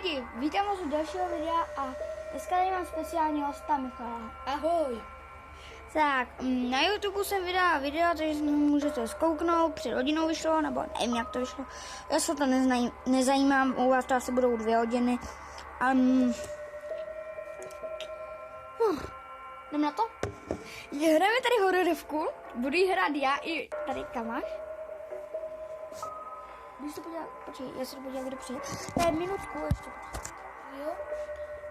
lidi, vítám vás u dalšího videa a dneska tady mám speciálního hosta Michala. Ahoj. Tak, na YouTube jsem vydala video, takže si můžete zkouknout, před hodinou vyšlo, nebo nevím jak to vyšlo. Já se to nezajímám, u vás to asi budou 2 hodiny. Jdem na to? Hrajeme tady hororovku, budu jí hrát já i tady Kamaš. Když to podívat, počkej, já se to podívám, kdo přijde. To je minutku ještě. Jo,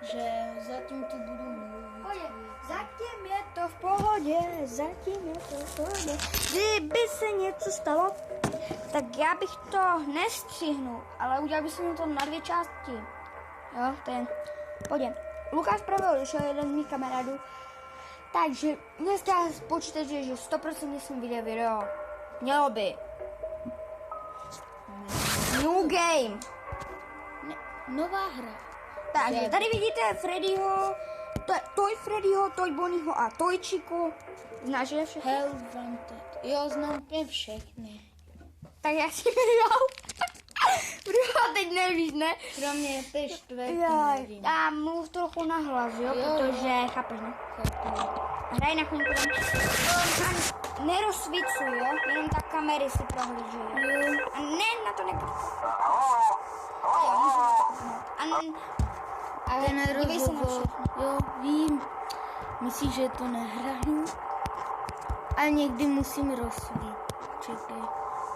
že zatím tu budu mluvit. Zatím je to v pohodě, zatím je to v pohodě. Kdyby se něco stalo, tak já bych to nestřihnul, ale udělal bych to na 2 části. Jo, to je pohodě. Lukáš právě došel, jeden z mých kamarádů, takže dneska počítače, že 100% jsem viděl video. Mělo by. New game. Nová hra. Takže tady vidíte Freddyho, Toy Freddyho, Toy Bonnieho a Toy Chiku. Znáš je všechny? Hell Wanted. Jo, znám úplně všechny. Tak já si vydal. Protože teď nevíš, ne? Kromě té čtvrtý nevím. Já mluv trochu nahlas, jo? Protože chápeš, ne? Hraj na chvilku tam. Nerozsvícuj, jo? Jenom tak kamery si prohlížejí. A ne, na to nepůjde. Ale ten rozhovor, jo, vím. Myslíš, že to nehraju? Ale někdy musím rozsvítit. Čekaj,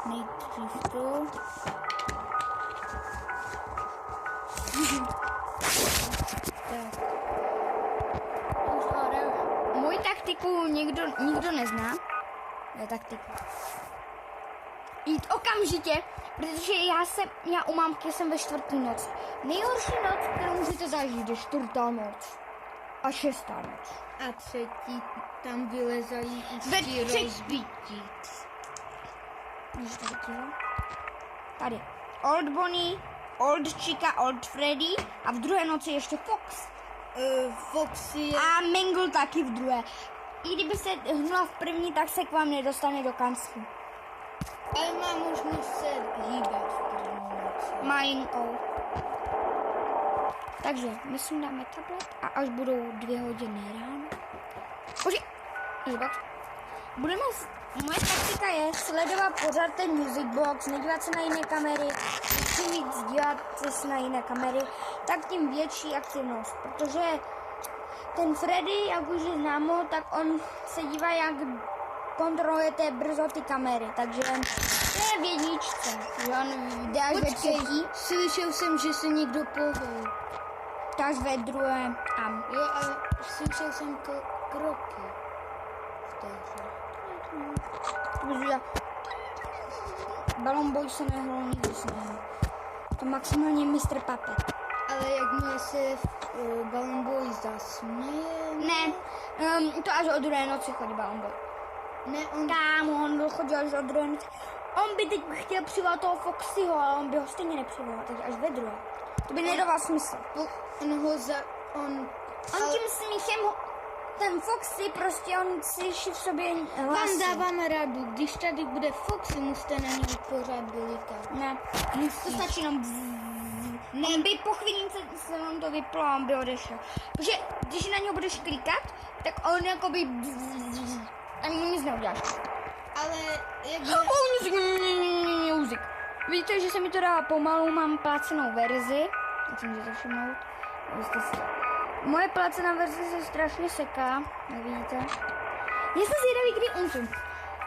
nejdřív to. Můj taktiku nikdo nezná. Je taktiku. Jít okamžitě, protože já u mámky jsem ve 4. noc. Nejhorší noc, kterou můžete zažít, je 4. noc. A 6. noc. A 3. tam vylezají i rozbití. Můžeš to vytívat? Tady. Old Bonnie, Old Chica, Old Freddy a v 2. noci ještě Fox. Foxy A Mingle taky v 2. I kdyby se hnula v 1., tak se k vám nedostane do kanclu. Ale má možnost se hýbat v 1. noci. Malinkou. Takže my si dáme tablet a až budou 2 hodiny ráno. Moje taktika je sledovat pořád ten music box, nedívat se na jiné kamery. Čím víc dívat se na jiné kamery, tak tím větší aktivnost. Protože ten Freddy, jak už je známo, tak on se dívá, jak kontrolujete brzo ty kamery. Takže to je v 1. Že on dáš ve 3. Slyšel jsem, že se někdo pohol. Dáš ve 2. Jo, ale slyšel jsem kroky v té hře. Balloon Boy se nehrál nikdy s ním. To maximálně Mr. Puppet. Ale jakmile se Balloon Boy zasměje... Ne, to až od 2. noci chodí Balloon Boy. Ne, on chodil až od 2. noci. On by teď chtěl přivolat toho Foxyho, ale on by ho stejně nepřivolal, teď až ve 2. To by nedával smysl. On tím smíchem ten Foxy prostě on si v sobě hlasí. Vám dávám radu, když tady bude Foxy, musíte na něj pořád bylikat. Ne, to stačí jenom ne. On by po chvíli se vám to vyplo a on by odešel. Protože když na něho budeš klikat, tak on jakoby ani mu nic neuděláš. Ale jak Music. Vidíte, že se mi to dává pomalu, mám placenou verzi. Jak si můžete všimnout. Moje placená verze se strašně seká, jak vidíte. Já jsem zvědavý, kdy umřu.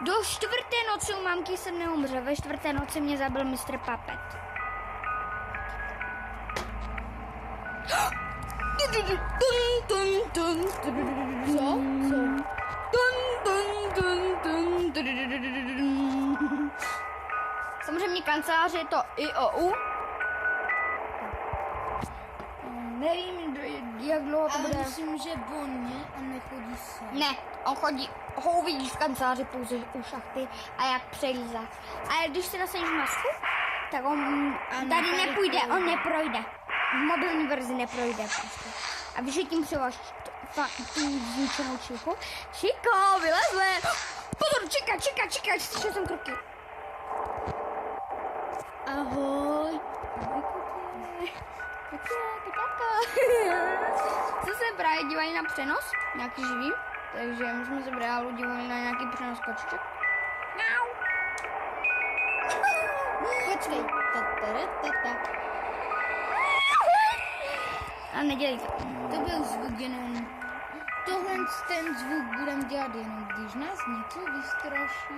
Do 4. noci u mámky jsem neumřel, ve 4. noci mě zabil Mr. Puppet. Samozřejmě kancelář je to IOU. Nevím, jak dlouho to bude. Ale myslím, že Bonnie a nechodí sem. Ne, on chodí, ho uvidíš v kanceláři pouze u šachty a jak přelízá. Ale když se dostaneš masku, tak on tady nepůjde, on neprojde. V mobilní verzi neprojde prostě. A víš, že tím přivoláš tu zničenou Chiku. Čiko, vylezle! Pozor, čekaj, slyšel jsem kroky. Ahoj. Tak je, tak. Co se právě dívají na přenos, nějaký živý, takže my jsme se v reálu dívali na nějaký přenos kočiček. Miau. Počkej. A nedělej to. To byl zvuk jenom. Tohle ten zvuk budeme dělat jenom, když nás něco vystraší.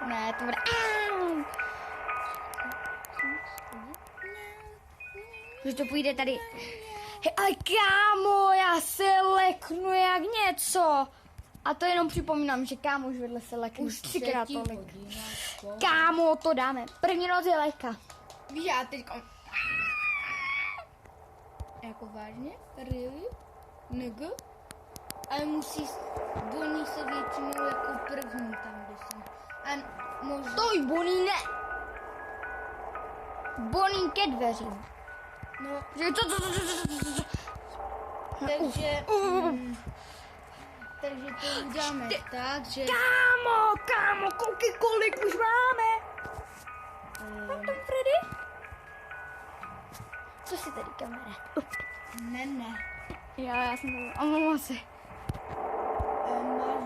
Ne, to bude. Když to půjde tady. Hej, ale kámo, já se leknu jak něco. A to jenom připomínám, že kámo už vedle se leknu už 3krát tolik. Kámo, to dáme. První noc je lehka. Víš, já teďka... Jako vážně? Really? Nega? Ale musí... Bonnie se většinou jako první tam, kde jsem. A možná... Stoj, Bonnie, ne. Bonnie ke dveřím. No, Že to. takže... takže to uděláme tak, že... Kámo, koukej, kolik už máme. Mám tam Freddy? Co si tady, kamera? Ne. Já jsem to... Omlouvám se. Máš...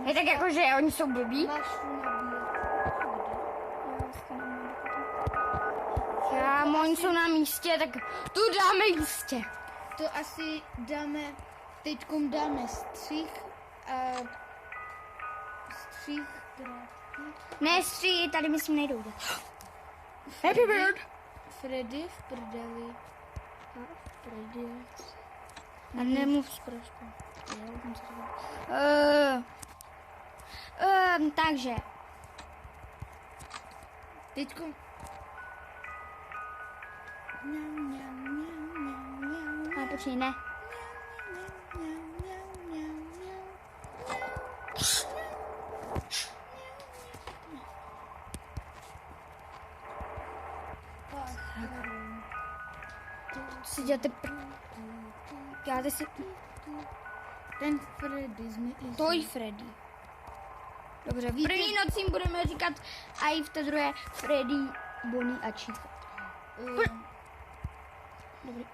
Je tak jako, že oni jsou blbí? Máš tu nabíjet. Kámo, oni jsou na místě, tak tu dáme jistě. To asi dáme... Teďkom dáme střih a... Střih krátký. Ne, stří, tady myslím nejdou udělat. Happy bird. Freddy v prdeli. Freddy. A nemluv zprosto. Takže. Teďko... A počkej, ne. Si děláte děláte si... Ten Freddy jsme... Toj Freddy. Dobře, v první noci jim budeme říkat a i v té druhé Freddy, Bonnie a Chica. Dobrý.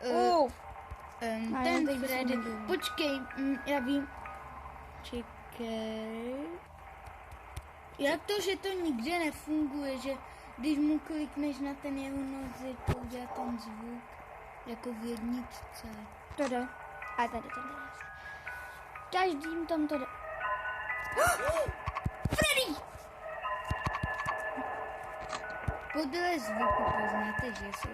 Ten teď Freddy... bychom nebyli. Počkej, já vím. Čekej. Jak to, že to nikde nefunguje, že když mu klikneš na ten jeho noze, to udělá ten zvuk, jako v jedničce. To jde. A tady to jde. Každým tam to jde. Freddy! Podle zvuku poznáte, že jsou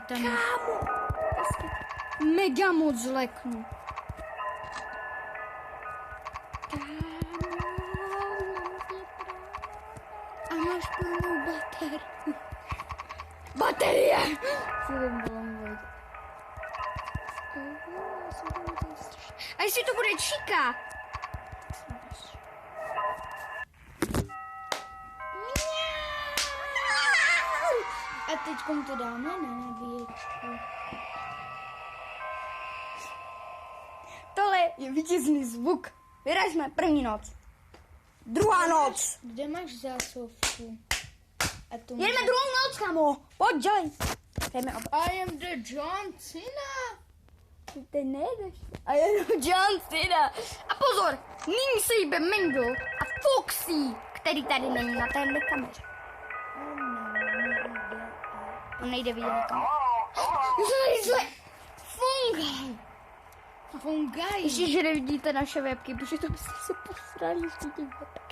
tam Kámo! Mega moc leknu. a máš plnou baterku. Baterie! A jestli to bude Chica? A teďkom to dáme na nabíječku. Tohle je vítězný zvuk. Vyražme první noc. Druhá noc. Kde máš zásuvku? A to Jedeme druhou noc, kamo. Pojď, dělej. Jdeme oba. I am the John Cena. Ty nejdeš. A jenom John Cena. A pozor, nyní se jíbe Mangle a Foxy, který tady není na téhle kameře. On nejde vidět na kameru. Fungal. Fungai. Ještě, že nevidíte naše webky, protože to byste se posrali ještě tím webkem.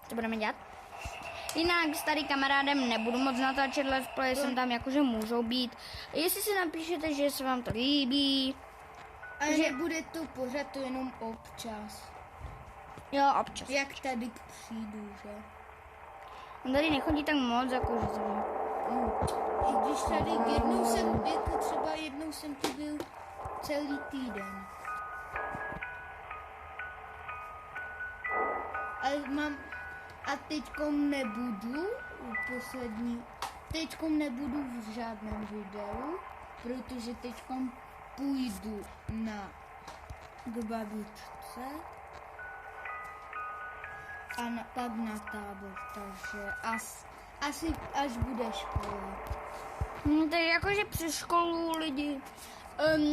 To budeme dělat. Jinak s tady kamarádem nebudu moc natáčet let's play, jsem tam jakože můžou být. Jestli si napíšete, že se vám to líbí. A nebude to pořád, to jenom občas. Jo, občas. Jak tady přijdu, že? On tady nechodí tak moc, jakože to vím. I když tady jako třeba jednou jsem tu byl celý týden. Ale mám, a teďkom nebudu teďkom nebudu v žádném videu, protože teďkom půjdu k babičce a pak na tábor, takže takže asi až bude škola. No, tak jakože přes školu lidi.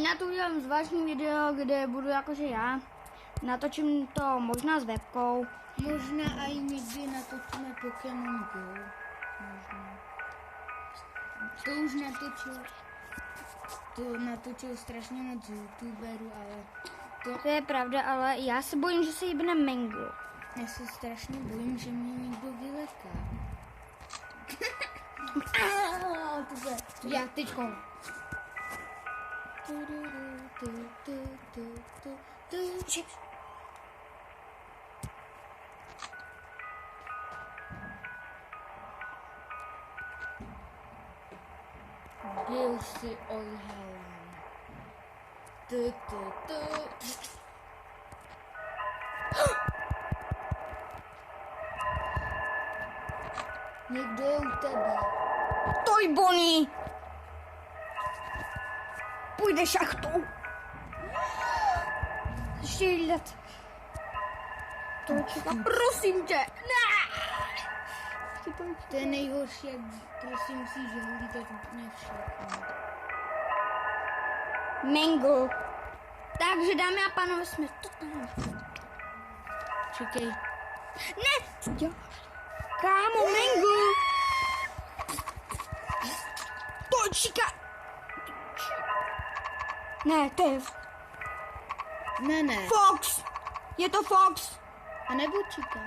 Na to udělám zvláštní video, kde budu jakože já. Natočím to možná s webkou. Možná i někdy natočíme Pokémon Go. Možná. To natočil strašně moc youtuberů, ale To je pravda, ale já se bojím, že se jibne Mango. já se strašně bojím, že mě někdo vyleká. Já teďko. Byl si odhalen. Někdo je u tebe. Toj, Bonnie! Půjde šachtou. Ještě hlídat. To čekám. Prosím tě. Ne! To je nejhorší, jak prostě musíš hlídat úplně všechno. Mango. Takže dámy a pánové, jsme totálně. Čekej. Ne! Co děláš? Kámo, Mango! Točka! Ne, to je Ne. Fox! Je to Fox! A nebo Chica.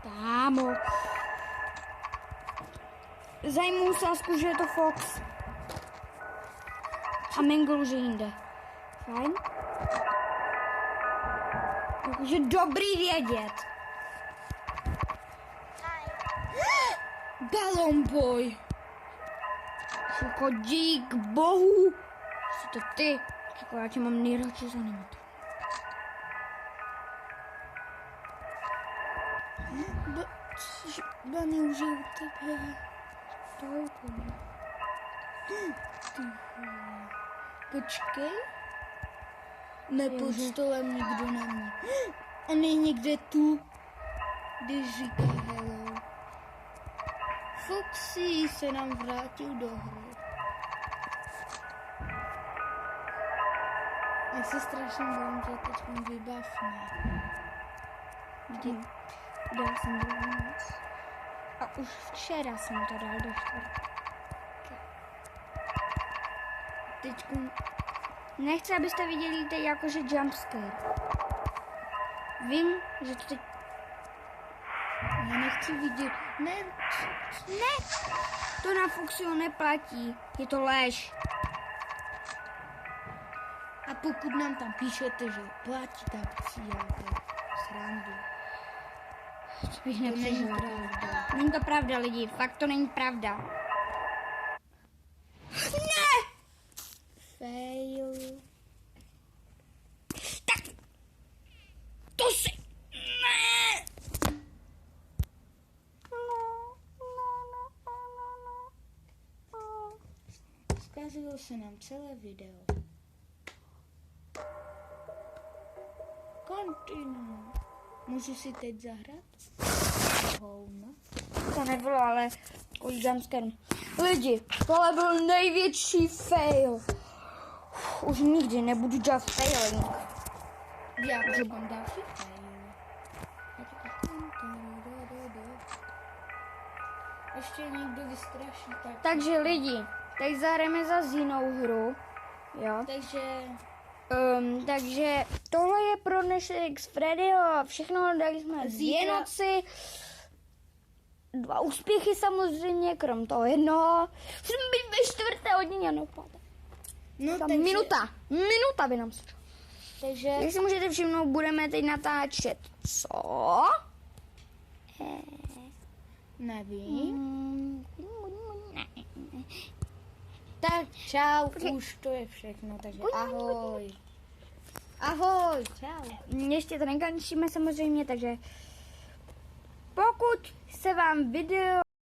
Kámo. Zajmu sásku, že je to Fox. A Mango už je jinde. Fajn. Takže dobrý vědět. Balloon Boy. Šuko, dík bohu. Jsi to ty. Šuko, já tě mám nejradši za animator. Bunny už je u tebe. To je to. Počkej. Ne, pod stolem nikdo není. On je někde tu, když říká hello. Foxy se nám vrátil do hry. Já se strašně bojím, že teď on vybavne. Dal jsem druhou noc. A už včera jsem to dal do čtvrtky. Teď Nechci, abyste viděli teď jakože jumpscare. Vím, že to teď... já nechci vidět. Ne. To na Foxyho neplatí. Je to lež. A pokud nám tam píšete, že platí, tak si děláte srandu. To bych To není nepřežila. pravda. Není to pravda, lidi. Fakt to není pravda. Ne! Fail. Tak... To si... Ne! Zkazilo se nám celé video. Continue. Můžu si teď zahrát? Hovno. To nebylo, ale kvůli jumpscare. Lidi, tohle byl největší fail. Už nikdy nebudu dělat failing. Já už mám další fail. Ještě někdo vystraší tak. Takže lidi, teď zahrajeme za jinou hru. Jo. Takže tohle je pro dnešek z Freddyho. Všechno dali jsme dvě noci. 2 úspěchy samozřejmě, krom toho jednoho. Musím být ve 4. hodině, no páté. No, Tam takže, minuta by nám stačila. takže Jak si můžete všimnout, budeme teď natáčet co? nevím. Tak čau, už to je všechno, takže ahoj. Ahoj, čau. Ještě to nekončíme samozřejmě, takže pokud se vám video